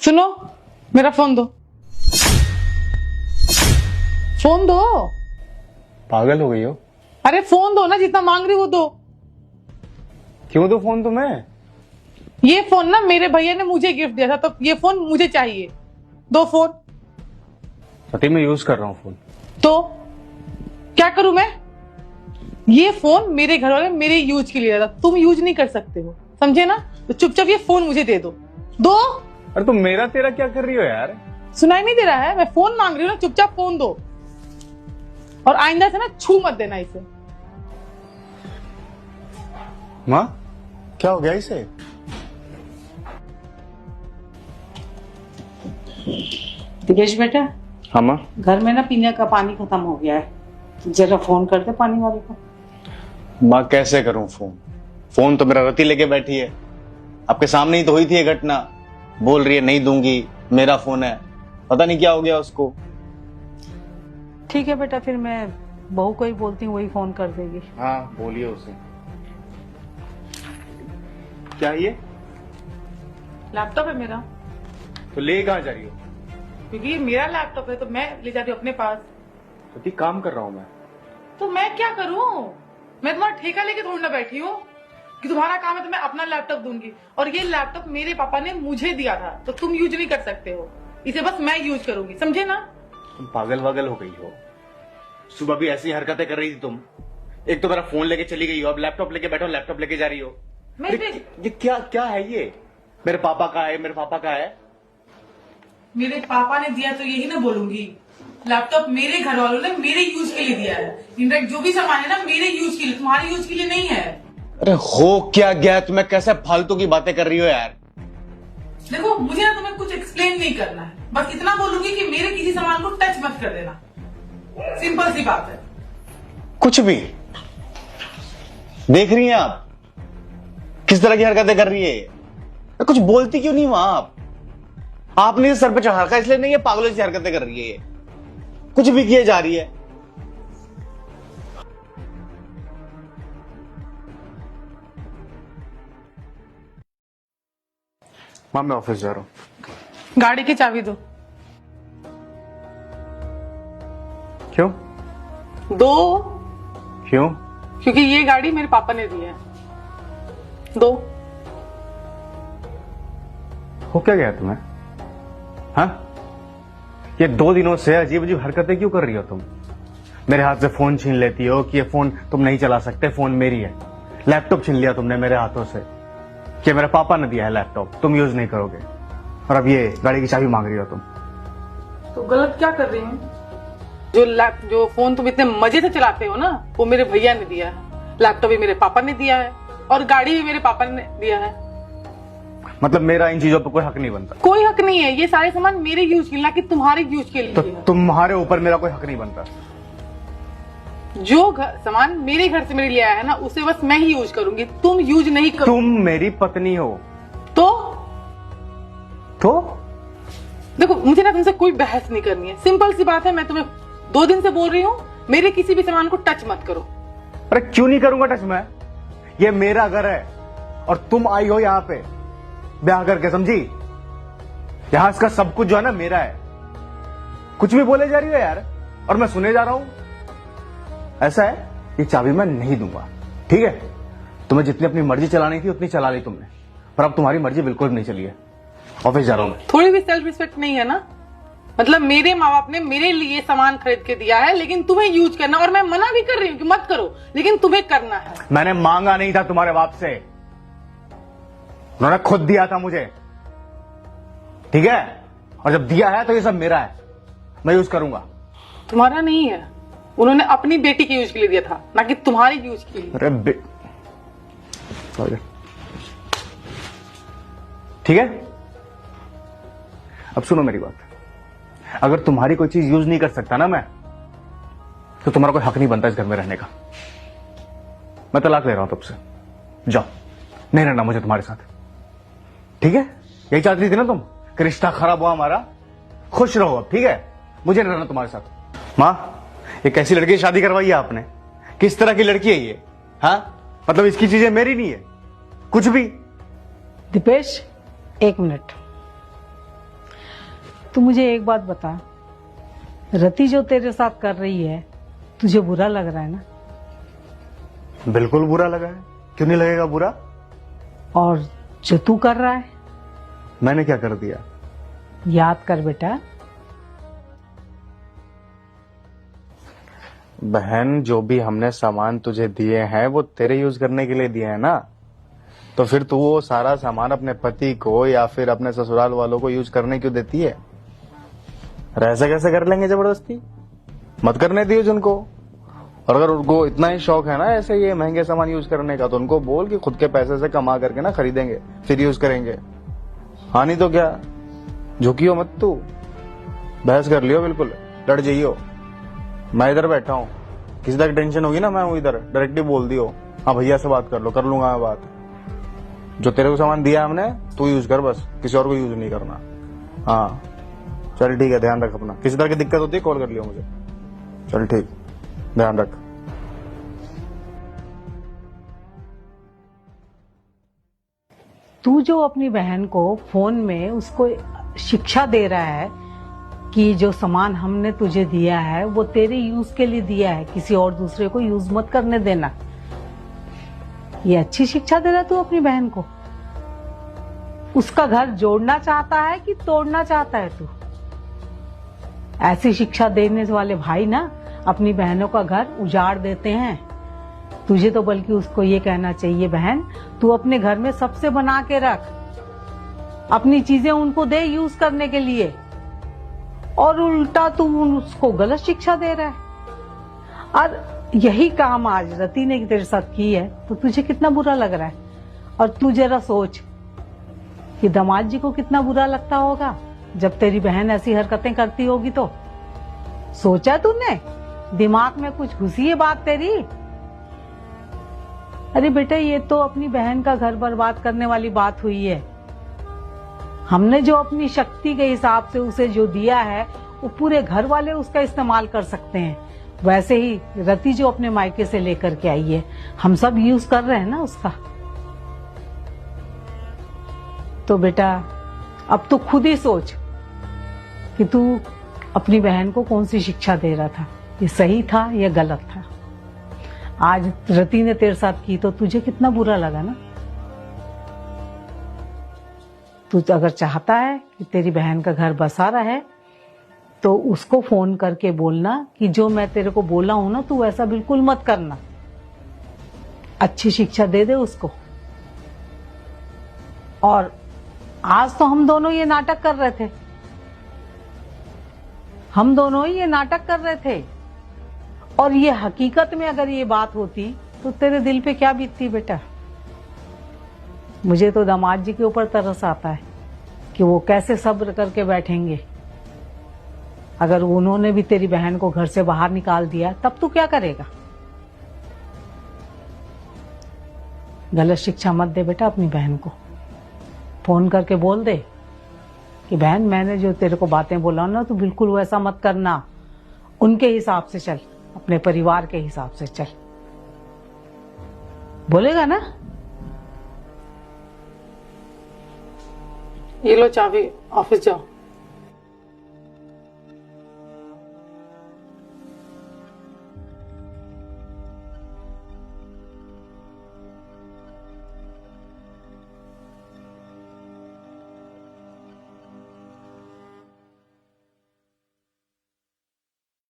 सुनो, मेरा फोन दो। फोन दो। पागल हो गई हो? अरे फोन दो ना, जितना मांग रही हो दो। क्यों दो फोन तुम्हें? ये फोन ना मेरे भैया ने मुझे गिफ्ट दिया था, तो ये फोन मुझे चाहिए। दो फोन। सती मैं यूज कर रहा हूँ फोन। तो क्या करूं मैं? ये फोन मेरे घर वाले मेरे यूज के लिए दिया था, तुम यूज नहीं कर सकते हो, समझे ना? तो चुपचाप ये फोन मुझे दे दो। दो। अरे तुम मेरा तेरा क्या कर रही हो यार? सुनाई नहीं दे रहा है? मैं फोन मांग रही हूँ ना, चुपचाप फोन दो। और आइंदा से ना छू मत देना इसे। माँ क्या हो गया इसे? दिवेश बेटा, हाँ माँ। घर में ना पीने का पानी खत्म हो गया है, जरा फोन कर दे पानी वाले को। माँ कैसे करूँ फोन? फोन तो मेरा रति लेके बैठी है। आपके सामने ही तो हुई थी ये घटना। बोल रही है नहीं दूंगी, मेरा फोन है। पता नहीं क्या हो गया उसको। ठीक है बेटा, फिर मैं बहू को ही बोलती हूँ, वही फोन कर देगी। हाँ बोलिए उसे। क्या ये? लैपटॉप है मेरा। तो ले कहाँ जा रही हो? क्योंकि ये मेरा लैपटॉप है तो मैं ले जा रही हूँ अपने पास। सती काम कर रहा हूँ मैं। तो मैं क्या करूं? मैं तुम्हारा ठेका लेके थोड़ी ना बैठी हूँ कि तुम्हारा काम है तो मैं अपना लैपटॉप दूंगी। और ये लैपटॉप मेरे पापा ने मुझे दिया था, तो तुम यूज नहीं कर सकते हो इसे, बस मैं यूज करूंगी, समझे ना? तुम पागल वागल हो गई हो। सुबह भी ऐसी हरकतें कर रही थी तुम। एक तो मेरा फोन लेके चली गई हो, अब लैपटॉप लेके बैठो, लैपटॉप लेके जा रही हो। मैं अरे ये क्या क्या है ये? मेरे पापा का है, मेरे पापा का है। मेरे पापा ने दिया तो यही ना बोलूंगी। लैपटॉप मेरे घर वालों ने मेरे यूज के लिए दिया है। इनफैक्ट जो भी सामान है ना मेरे यूज के लिए, तुम्हारे यूज के लिए नहीं है। अरे हो क्या गया? तुम्हें कैसे फालतू की बातें कर रही हो यार? देखो, मुझे ना तुम्हें कुछ एक्सप्लेन नहीं करना है, बस इतना बोलूंगी कि मेरे किसी सामान को टच मत कर देना। सिंपल सी बात है। कुछ भी देख रही हैं आप? किस तरह की हरकतें कर रही है? कुछ बोलती क्यों नहीं वहां आप? आपने सर पे चढ़ा रखा इसलिए नहीं, ये पागलों जैसी हरकतें कर रही है। ये कुछ भी किए जा रही है। मां मैं ऑफिस जा रहा हूं। गाड़ी की चाबी दो। क्यों? दो। क्यों? क्योंकि ये गाड़ी मेरे पापा ने दी है। दो। हो क्या गया तुम्हें? हाँ, ये 2 दिनों से अजीब अजीब हरकतें क्यों कर रही हो तुम? मेरे हाथ से फोन छीन लेती हो कि ये फोन तुम नहीं चला सकते, फोन मेरी है। लैपटॉप छीन लिया तुमने मेरे हाथों से कि मेरे पापा ने दिया है लैपटॉप, तुम यूज नहीं करोगे। और अब ये गाड़ी की चाबी मांग रही हो तुम। तो गलत क्या कर रही हूँ? जो फोन तुम इतने मजे से चलाते हो ना, वो मेरे भैया ने दिया है। लैपटॉप भी मेरे पापा ने दिया है और गाड़ी भी मेरे पापा ने दिया है। मतलब मेरा इन चीजों पर कोई हक नहीं बनता? कोई हक नहीं है, ये सारे सामान मेरे यूज के लिए, ना कि तुम्हारे यूज के लिए। तो तुम्हारे ऊपर मेरा कोई हक नहीं बनता? जो सामान मेरे घर से मेरे लिए आया है ना, उसे बस मैं ही यूज करूंगी, तुम यूज नहीं करो। तुम मेरी पत्नी हो। तो देखो, मुझे ना तुमसे कोई बहस नहीं करनी है। सिंपल सी बात है, मैं तुम्हें 2 दिन से बोल रही हूँ, मेरे किसी भी सामान को टच मत करो। अरे क्यों नहीं करूंगा टच मैं? ये मेरा घर है और तुम आई हो यहाँ पे ब्याह करके, समझी? यहां इसका सब कुछ जो है ना मेरा है। कुछ भी बोले जा रही हो यार, और मैं सुने जा रहा हूं। ऐसा है, ये चाबी मैं नहीं दूंगा, ठीक है? तुम्हें जितनी अपनी मर्जी चलानी थी उतनी चला ली तुमने, पर अब तुम्हारी मर्जी बिल्कुल नहीं चली है। ऑफिस जा रहा हूं मैं। थोड़ी भी सेल्फ रिस्पेक्ट नहीं है ना? मतलब मेरे माँ बाप ने मेरे लिए सामान खरीद के दिया है, लेकिन तुम्हें यूज करना, और मैं मना भी कर रही हूँ कि मत करो, लेकिन तुम्हें करना है। मैंने मांगा नहीं था तुम्हारे बाप से, उन्होंने खुद दिया था मुझे, ठीक है? और जब दिया है तो ये सब मेरा है, मैं यूज करूंगा। तुम्हारा नहीं है, उन्होंने अपनी बेटी के यूज के लिए दिया था, ना कि तुम्हारे यूज के लिए। अरे ठीक है, अब सुनो मेरी बात। अगर तुम्हारी कोई चीज यूज नहीं कर सकता ना मैं, तो तुम्हारा कोई हक नहीं बनता इस घर में रहने का। मैं तलाक ले रहा हूं तुमसे, जाओ, नहीं रहना मुझे तुम्हारे साथ, ठीक है? यही चाहती थी ना तुम कि रिश्ता खराब हुआ हमारा? खुश रहो अब, ठीक है? मुझे नहीं रहना तुम्हारे साथ। मां, ये कैसी लड़की की शादी करवाई है आपने? किस तरह की लड़की है ये? हाँ, मतलब इसकी चीजें मेरी नहीं है कुछ भी? दिपेश, 1 मिनट। तू मुझे एक बात बता, रति जो तेरे साथ कर रही है तुझे बुरा लग रहा है ना? बिल्कुल बुरा लगा है, क्यों नहीं लगेगा बुरा? और जो तू कर रहा है, मैंने क्या कर दिया? याद कर बेटा। बहन, जो भी हमने सामान तुझे दिए हैं वो तेरे यूज करने के लिए दिए हैं ना, तो फिर तू वो सारा सामान अपने पति को या फिर अपने ससुराल वालों को यूज करने क्यों देती है? और ऐसे कैसे कर लेंगे जबरदस्ती? मत करने दियो उनको। और अगर उनको इतना ही शौक है ना ऐसे ये महंगे सामान यूज करने का, तो उनको बोल कि खुद के पैसे से कमा करके ना खरीदेंगे फिर यूज करेंगे। हाँ, नहीं तो क्या, झुकियो मत तू, बहस कर लियो, बिल्कुल डर जाइयो। मैं इधर बैठा हूँ, किसी तक टेंशन होगी ना मैं हूँ इधर, डायरेक्टली बोल दियो हाँ भैया से बात कर लो, कर लूंगा मैं बात। जो तेरे को सामान दिया हमने तू यूज कर, बस किसी और को यूज नहीं करना। हाँ चल ठीक है, ध्यान रख अपना, किसी तरह की दिक्कत होती है कॉल कर लियो मुझे। चल ठीक, ध्यान रख। तू जो अपनी बहन को फोन में उसको शिक्षा दे रहा है कि जो सामान हमने तुझे दिया है वो तेरे यूज के लिए दिया है, किसी और दूसरे को यूज मत करने देना, ये अच्छी शिक्षा दे रहा है तू अपनी बहन को? उसका घर जोड़ना चाहता है कि तोड़ना चाहता है तू? ऐसी शिक्षा देने वाले भाई ना अपनी बहनों का घर उजाड़ देते हैं। तुझे तो बल्कि उसको ये कहना चाहिए, बहन तू अपने घर में सबसे बना के रख, अपनी चीजें उनको दे यूज करने के लिए, और उल्टा तू उसको गलत शिक्षा दे रहा है। और यही काम आज रति ने तेरे साथ की है तो तुझे कितना बुरा लग रहा है। और तू जरा सोच कि दामाद जी को कितना बुरा लगता होगा जब तेरी बहन ऐसी हरकतें करती होगी। तो सोचा तूने, दिमाग में कुछ घुसी है बात तेरी? अरे बेटा, ये तो अपनी बहन का घर बर्बाद करने वाली बात हुई है। हमने जो अपनी शक्ति के हिसाब से उसे जो दिया है वो पूरे घर वाले उसका इस्तेमाल कर सकते हैं। वैसे ही रति जो अपने मायके से लेकर के आई है, हम सब यूज कर रहे हैं ना उसका। तो बेटा अब तू खुद ही सोच कि तू अपनी बहन को कौन सी शिक्षा दे रहा था, ये सही था या गलत था? आज रति ने तेरे साथ की तो तुझे कितना बुरा लगा ना। तू अगर चाहता है कि तेरी बहन का घर बसा रहे तो उसको फोन करके बोलना कि जो मैं तेरे को बोला हूं ना तू ऐसा बिल्कुल मत करना, अच्छी शिक्षा दे दे उसको। और आज तो हम दोनों ये नाटक कर रहे थे, हम दोनों ही ये नाटक कर रहे थे, और ये हकीकत में अगर ये बात होती तो तेरे दिल पे क्या बीतती बेटा? मुझे तो दामाद जी के ऊपर तरस आता है कि वो कैसे सब्र करके बैठेंगे। अगर उन्होंने भी तेरी बहन को घर से बाहर निकाल दिया तब तू क्या करेगा? गलत शिक्षा मत दे बेटा अपनी बहन को। फोन करके बोल दे कि बहन मैंने जो तेरे को बातें बोला ना तू बिल्कुल वैसा मत करना, उनके हिसाब से चल, अपने परिवार के हिसाब से चल। बोलेगा ना? ये लो चाबी, ऑफिस जाओ।